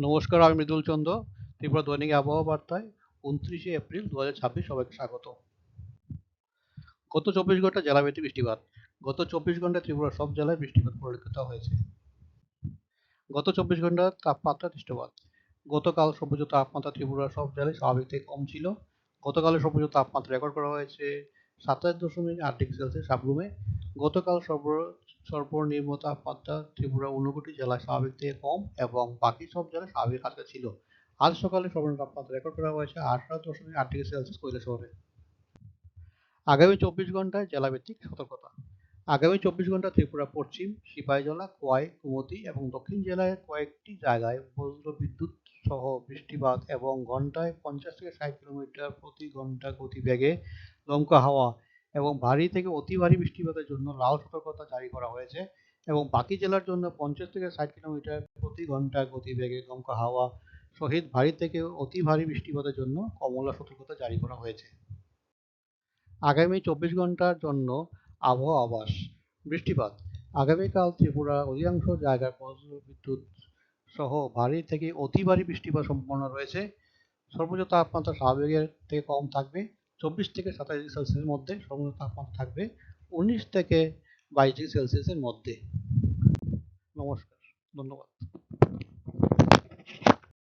নমস্কার, আমি মৃদুল চন্দ্র। ত্রিপুরা দৈনিক আবহাওয়া বার্তায় 29শে এপ্রিল 2026 সবাইকে স্বাগত। গত 24 ঘন্টা জেলাভিত্তিক বৃষ্টিপাত। গত 24 ঘন্টায় ত্রিপুরার সব জেলায় বৃষ্টিপাত পরিলক্ষিত হয়েছে। গত 24 ঘন্টার তাপমাত্রা দৃষ্টিপাত। গতকাল সর্বোচ্চ তাপমাত্রা ত্রিপুরার সব জেলায় স্বাভাবিক থেকে কম ছিল। গতকালের সর্বোচ্চ তাপমাত্রা রেকর্ড করা হয়েছে 27.8 ডিগ্রি সেলসিয়াস সাবরুমে। গতকাল সর্বনিম্ন তাপমাত্রা ত্রিপুরা 59 জেলায় স্বাভাবিক থেকে কম এবং বাকি সব জেলায় স্বাভাবিক কাছাকাছি ছিল। আজ সকালে সর্বনিম্ন তাপমাত্রা রেকর্ড করা হয়েছে 28.8 ডিগ্রি সেলসিয়াস কৈলাসহরে। আগামী 24 ঘন্টায় জেলাভিত্তিক সতর্কতা। আগামী 24 ঘন্টা ত্রিপুরা পশ্চিম, সিপাহীজলা, খোয়াই, কুমতি এবং দক্ষিণ জেলায় কয়েকটি জায়গায় বজ্রবিদ্যুৎ সহ বৃষ্টিপাত এবং ঘন্টায় 50 থেকে 60 কিলোমিটার প্রতি ঘন্টা গতিবেগে দমকা হাওয়া এবং ভারী থেকে অতি ভারী বৃষ্টিপাতের জন্য লাল সতর্কতা জারি করা হয়েছে এবং বাকি জেলার জন্য 50 থেকে 60 কিলোমিটার প্রতি ঘন্টা গতিবেগে দমকা হাওয়া সহিত ভারী থেকে অতি ভারী বৃষ্টিপাতের জন্য কমলা সতর্কতা জারি করা হয়েছে। আগামী 24 ঘন্টার জন্য আবহাওয়া আভাস। বৃষ্টিপাত। আগামীকাল ত্রিপুরার অধিকাংশ জায়গায় বজ্রবিদ্যুৎ সহ ভারী থেকে অতি ভারী বৃষ্টিপাত সম্ভাবনা রয়েছে। সর্বোচ্চ তাপমাত্রা স্বাভাবিকের থেকে কম থাকবে। 24 থেকে 27 ডিগ্রি সেলসিয়াসের মধ্যে সর্বোচ্চ তাপমাত্রা থাকবে 19 থেকে 22 ডিগ্রি সেলসিয়াসের মধ্যে। নমস্কার, ধন্যবাদ।